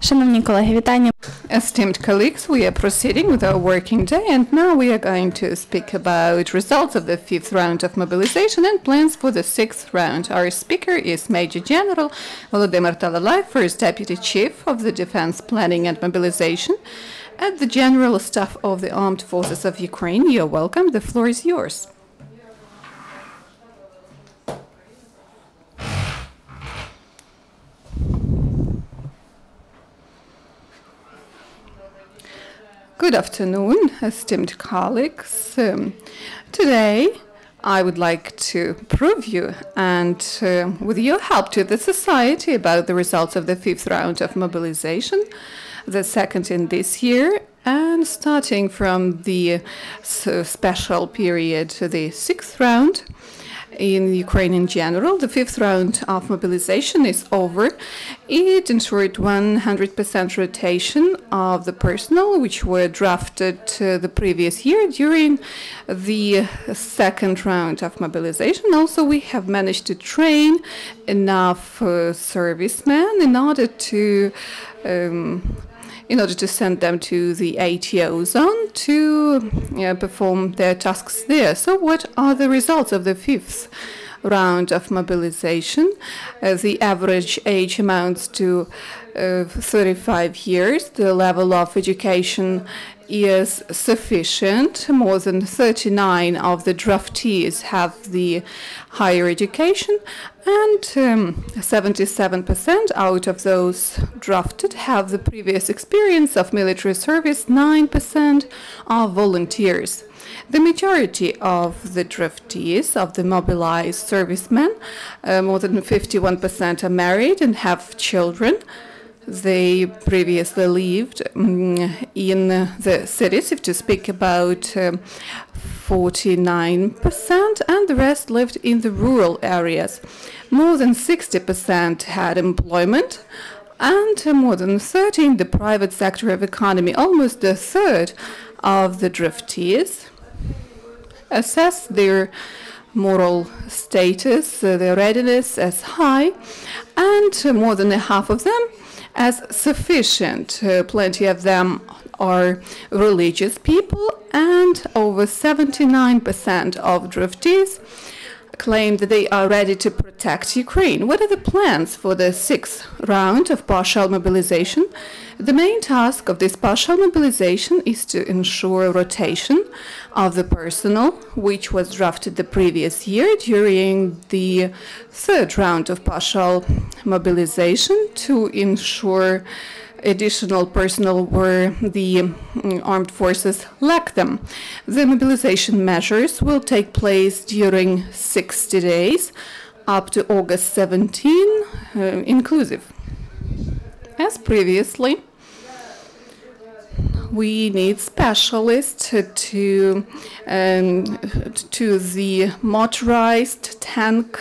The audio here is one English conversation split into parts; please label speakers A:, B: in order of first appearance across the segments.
A: Шановні колеги, вітання.
B: Esteemed colleagues, we are proceeding with our working day, and now we are going to speak about results of the 5th round of mobilization and plans for the 6th round. Our speaker is Major General Volodymyr Talalai, First Deputy Chief of the Defense Planning and Mobilization at the General Staff of the Armed Forces of Ukraine. You're welcome. The floor is yours. Good afternoon, esteemed colleagues. Today, I would like to prove you and, with your help to the society, about the results of the 5th round of mobilization, the second in this year, and starting from the special period, the 6th round. In Ukraine in general, the 5th round of mobilization is over. It ensured 100% rotation of the personnel which were drafted the previous year during the 2nd round of mobilization. Also, we have managed to train enough servicemen in order to send them to the ATO zone to perform their tasks there. So what are the results of the 5th round of mobilization? The average age amounts to 35 years. The level of education is sufficient. More than 39 of the draftees have the higher education, and 77% out of those drafted have the previous experience of military service. 9% are volunteers. The majority of the draftees, of the mobilized servicemen, more than 51% are married and have children. They previously lived in the cities, if to speak about 49%, and the rest lived in the rural areas. More than 60% had employment, and more than 30% in the private sector of economy. Almost a third of the draftees assess their moral status, their readiness as high, and more than half of them as sufficient. Plenty of them are religious people, and over 79% of draftees claim that they are ready to protect Ukraine. What are the plans for the 6th round of partial mobilization? The main task of this partial mobilization is to ensure rotation of the personnel which was drafted the previous year during the 3rd round of partial mobilization, to ensure additional personnel where the armed forces lack them. The mobilization measures will take place during 60 days up to August 17, inclusive. As previously, we need specialists to the motorized tank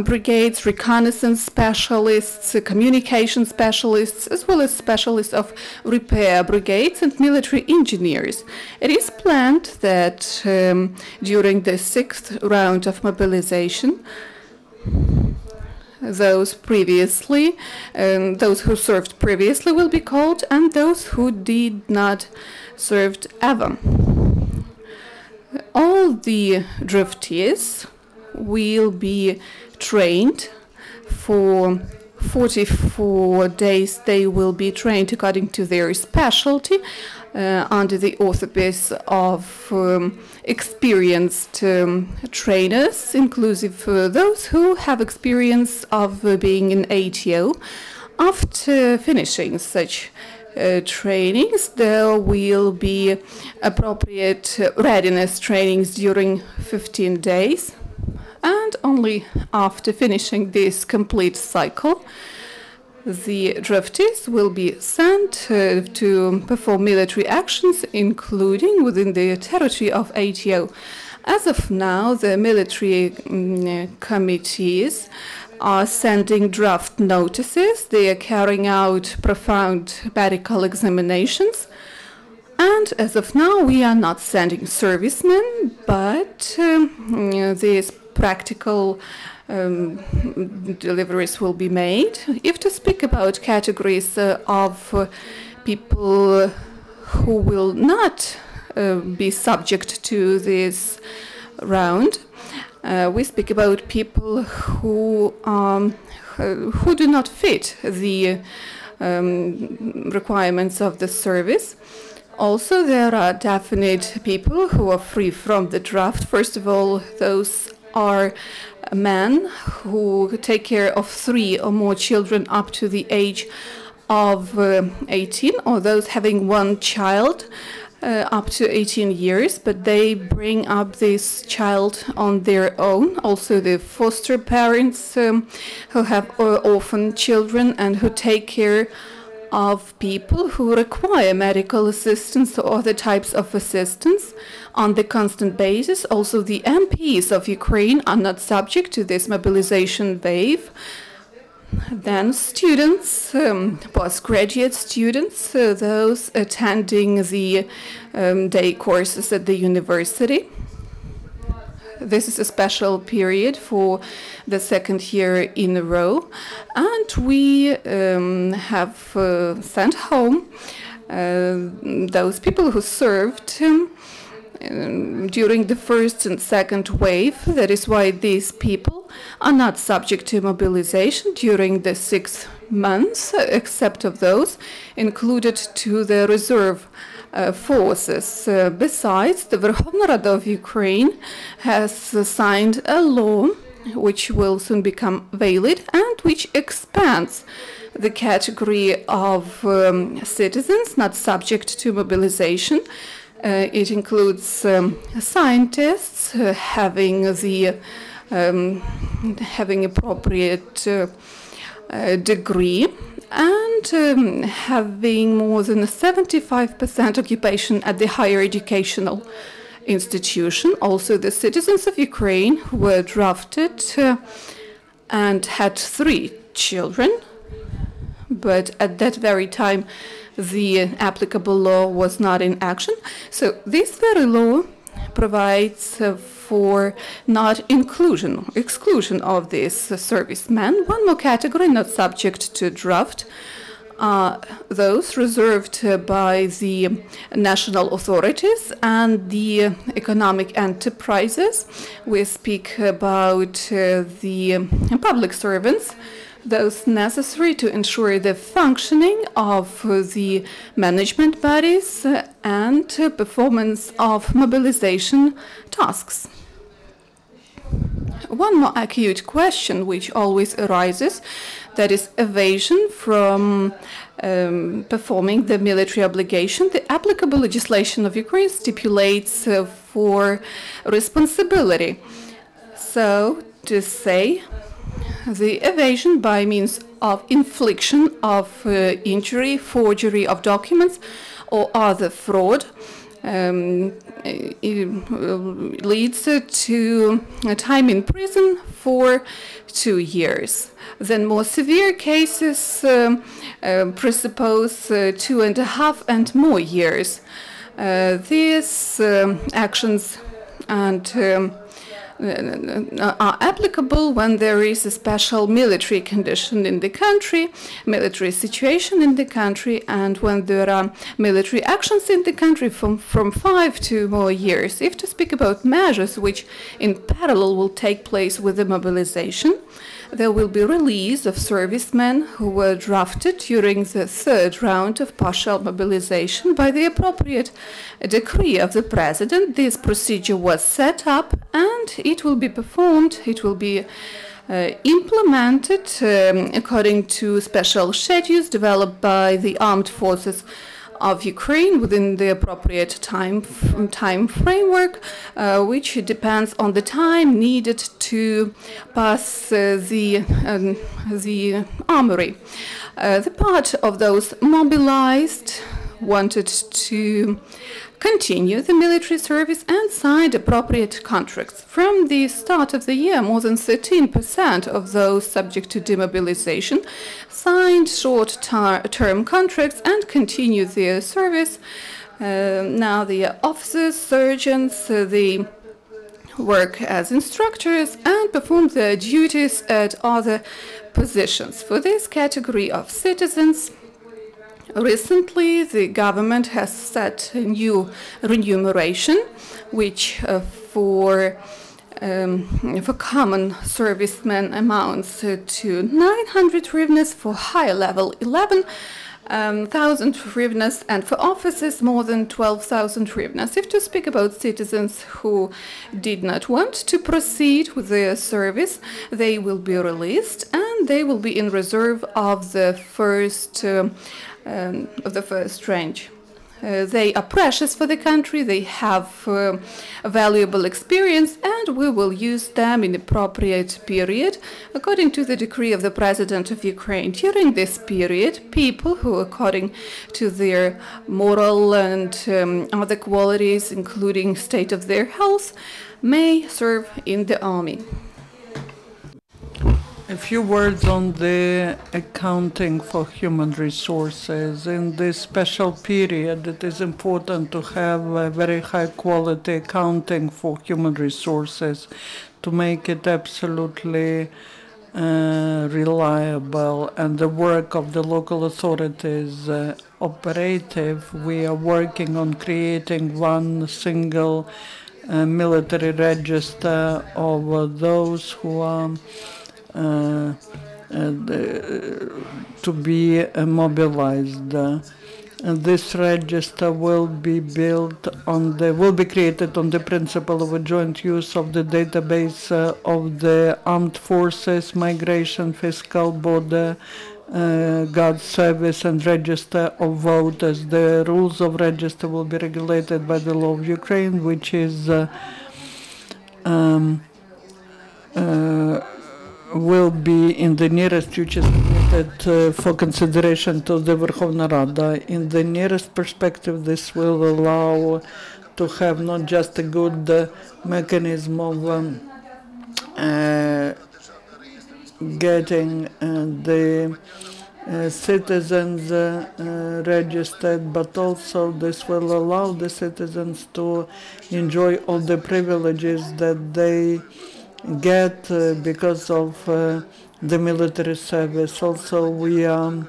B: brigades, reconnaissance specialists, communication specialists, as well as specialists of repair brigades and military engineers. It is planned that during the 6th round of mobilization, those who served previously will be called, and those who did not serve ever. All the draftees will be trained for 44 days. They will be trained according to their specialty under the auspice of experienced trainers, inclusive those who have experience of being in ATO. After finishing such trainings, there will be appropriate readiness trainings during 15 days. And only after finishing this complete cycle, the draftees will be sent to perform military actions, including within the territory of ATO. As of now, the military committees are sending draft notices. They are carrying out profound medical examinations. And as of now, we are not sending servicemen, but these practical deliveries will be made. If to speak about categories of people who will not be subject to this round, we speak about people who do not fit the requirements of the service. Also, there are definite people who are free from the draft. First of all, those are men who take care of 3 or more children up to the age of 18, or those having 1 child up to 18 years, but they bring up this child on their own. Also, the foster parents who have orphan children and who take care of people who require medical assistance or other types of assistance on the constant basis. Also, the MPs of Ukraine are not subject to this mobilization wave. Then students, postgraduate students, those attending the day courses at the university. This is a special period for the 2nd year in a row, and we have sent home those people who served during the 1st and 2nd wave. That is why these people are not subject to mobilization during the 6 months, except of those included to the reserve forces. Besides, the Verkhovna Rada of Ukraine has signed a law which will soon become valid and which expands the category of citizens not subject to mobilization. It includes scientists having appropriate degree and having more than 75% occupation at the higher educational institution. Also, the citizens of Ukraine who were drafted and had 3 children, but at that very time the applicable law was not in action. So this very law provides for not exclusion of these servicemen. One more category not subject to draft are those reserved by the national authorities and the economic enterprises. We speak about the public servants, those necessary to ensure the functioning of the management bodies and performance of mobilization tasks. One more acute question which always arises, that is evasion from performing the military obligation. The applicable legislation of Ukraine stipulates for responsibility. So to say, the evasion by means of infliction of injury, forgery of documents, or other fraud leads to a time in prison for 2 years. Then more severe cases presuppose 2.5 and more years. These actions and are applicable when there is a special military condition in the country, military situation in the country, and when there are military actions in the country from 5 to more years. If to speak about measures which in parallel will take place with the mobilization, there will be release of servicemen who were drafted during the 3rd round of partial mobilization by the appropriate decree of the president. This procedure was set up and it will be performed, it will be implemented according to special schedules developed by the armed forces of Ukraine within the appropriate time framework, which depends on the time needed to pass the armory. The part of those mobilized wanted to continue the military service and signed appropriate contracts. From the start of the year, more than 13% of those subject to demobilization signed short-term contracts and continued their service. Now the officers, surgeons, the work as instructors and perform their duties at other positions. For this category of citizens, recently the government has set a new remuneration, which for common servicemen amounts to 900 hryvnias, for higher level 11,000 hryvnias, and for officers more than 12,000 hryvnias. If to speak about citizens who did not want to proceed with their service, they will be released and they will be in reserve of the first range. They are precious for the country, they have valuable experience, and we will use them in appropriate period according to the decree of the President of Ukraine. During this period, people who, according to their moral and other qualities, including state of their health, may serve in the army.
A: A few words on the accounting for human resources. In this special period, it is important to have a very high quality accounting for human resources to make it absolutely reliable and the work of the local authorities operative. We are working on creating one single military register of those who are to be mobilized. And this register will be created on the principle of a joint use of the database of the armed forces, migration, fiscal, border, guard service, and register of voters. The rules of register will be regulated by the law of Ukraine, which is will be in the nearest future submitted for consideration to the Verkhovna Rada. In the nearest perspective, this will allow to have not just a good mechanism of getting the citizens registered, but also this will allow the citizens to enjoy all the privileges that they get because of the military service. Also, we are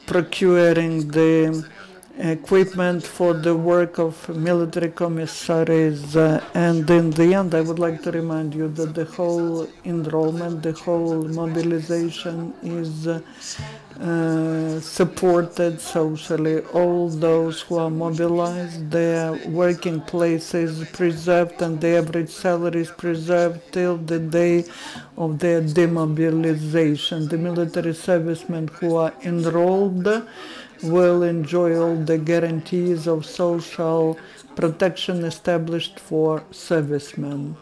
A: procuring the equipment for the work of military commissaries, and in the end I would like to remind you that the whole enrollment, the whole mobilization is supported socially. All those who are mobilized, their working place is preserved and the average salary is preserved till the day of their demobilization. The military servicemen who are enrolled will enjoy all the guarantees of social protection established for servicemen.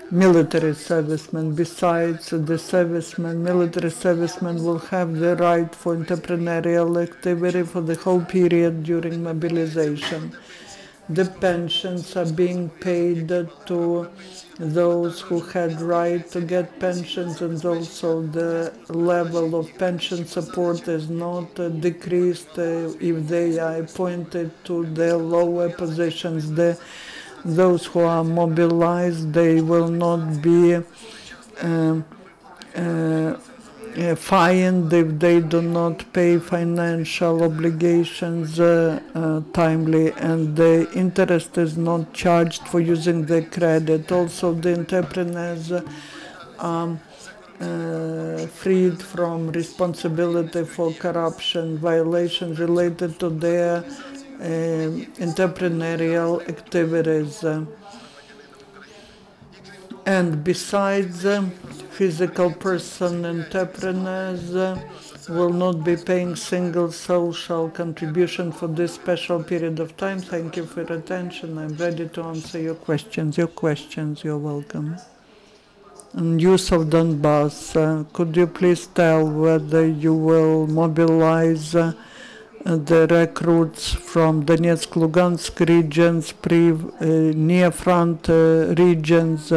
A: Military servicemen. Besides the servicemen, military servicemen will have the right for entrepreneurial activity for the whole period during mobilization. The pensions are being paid to those who had right to get pensions, and also the level of pension support is not decreased if they are appointed to the lower positions. Those who are mobilized, they will not be fined if they do not pay financial obligations timely, and the interest is not charged for using the credit. Also, the entrepreneurs are freed from responsibility for corruption violations related to their entrepreneurial activities. And besides, physical person entrepreneurs will not be paying single social contribution for this special period of time. Thank you for your attention. I'm ready to answer your questions. You're welcome. And use of Donbass, could you please tell whether you will mobilize the recruits from Donetsk, Lugansk regions, near front regions?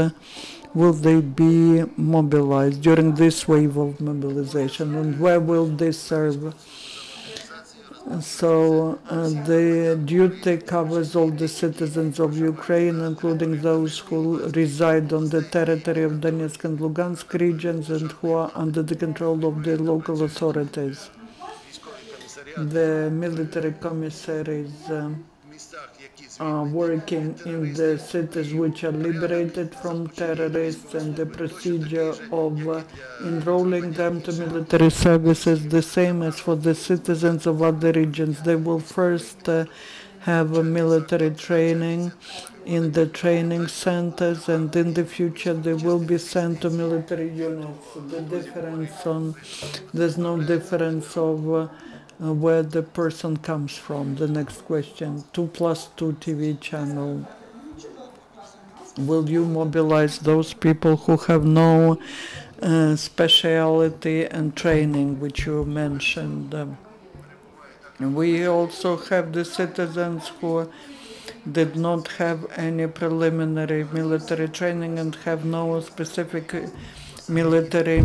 A: Will they be mobilized during this wave of mobilization, and where will they serve? So the duty covers all the citizens of Ukraine, including those who reside on the territory of Donetsk and Lugansk regions and who are under the control of the local authorities. The military commissaries are working in the cities which are liberated from terrorists, and the procedure of enrolling them to military service is the same as for the citizens of other regions. They will first have a military training in the training centers, and in the future they will be sent to military units. There's no difference of where the person comes from. The next question, 2+2 TV channel. Will you mobilize those people who have no speciality and training, which you mentioned? We also have the citizens who did not have any preliminary military training and have no specific military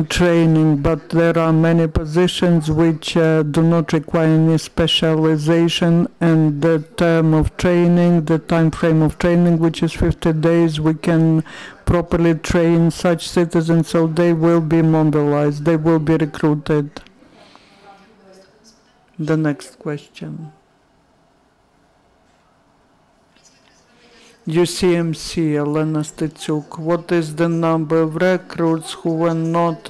A: training, but there are many positions which do not require any specialization, and the term of training, the time frame of training, which is 50 days, we can properly train such citizens, so they will be mobilized, they will be recruited. The next question. UCMC, Elena Stitsuk, what is the number of recruits who were not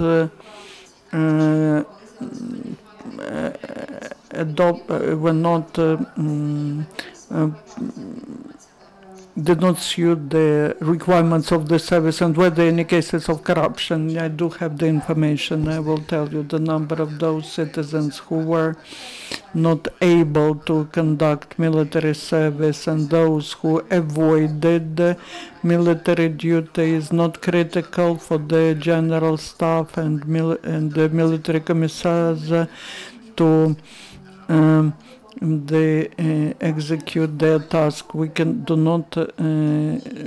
A: did not suit the requirements of the service, and were there any cases of corruption? I do have the information. I will tell you the number of those citizens who were not able to conduct military service and those who avoided military duty is not critical for the general staff and the military commissars to they execute their task. We do not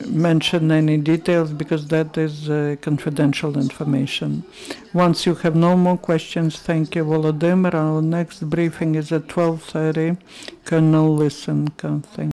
A: mention any details because that is confidential information. Once you have no more questions, thank you, Volodymyr. Our next briefing is at 12:30. Colonel Lysenko, thank you.